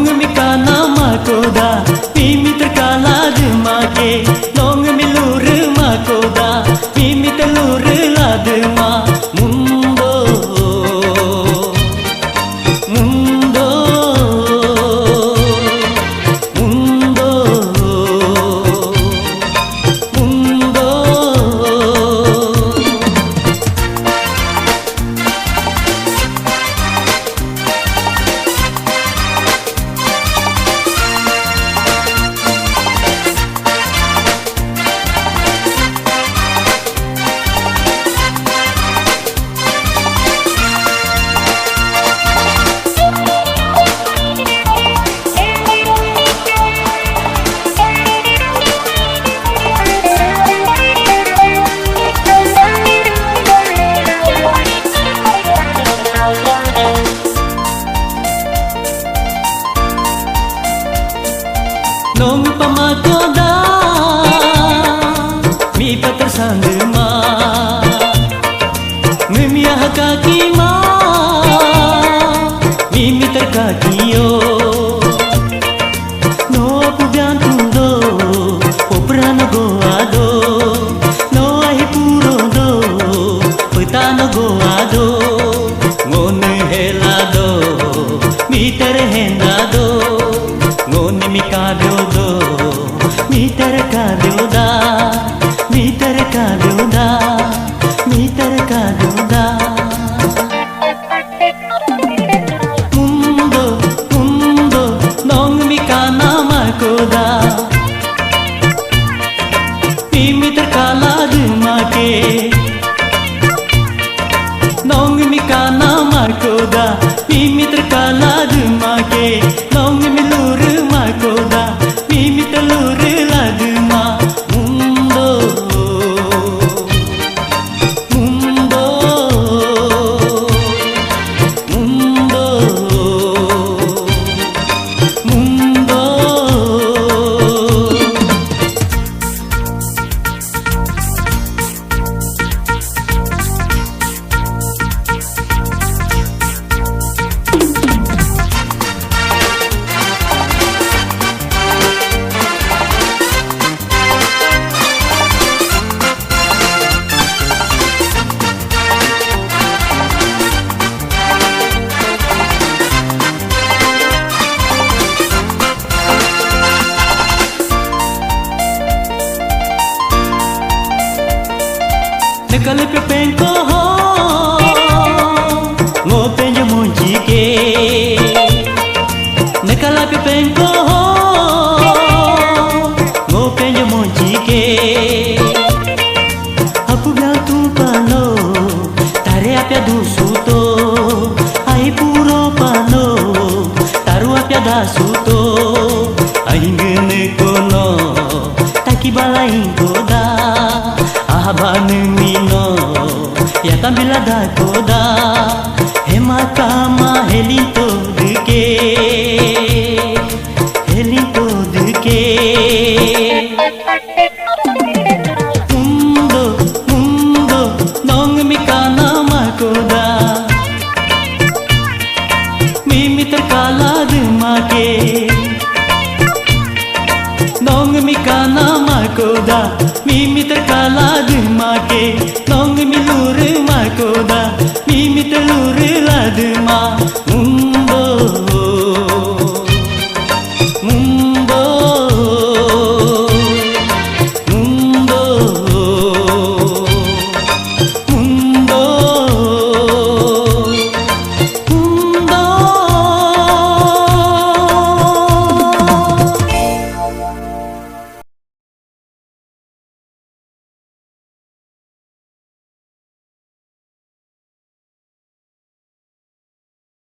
Nong mi kana makoda mimi terkala demake nong mi lur makoda mimi telur ladema mundo mundo mundo mundo Nong pamakoda mi patersandema mimiah kaki ma mimi terkakiyo no pujantundo oprano goado no ahipuro do petano goado ngone helado mi terhendado ngone mi kabyodo mi terkabyoda mi terkabyoda mi terkabyoda mundo mundo nong mi kana makoda mimi terkala demake nong mi kana makoda mimi terkala demake nong mi lur makoda mimi telur ladema mundo mundo mundo mundo Nekale pepenko ho ngopenjo monjike Nekala pepenko ho ngopenjo monjike Aku bilang tu pano tare apya dusuto ai puro pano taru apya dasuto ai ngene kono taki balai goda ahabane mino ya tambila da koda hema kama helito dike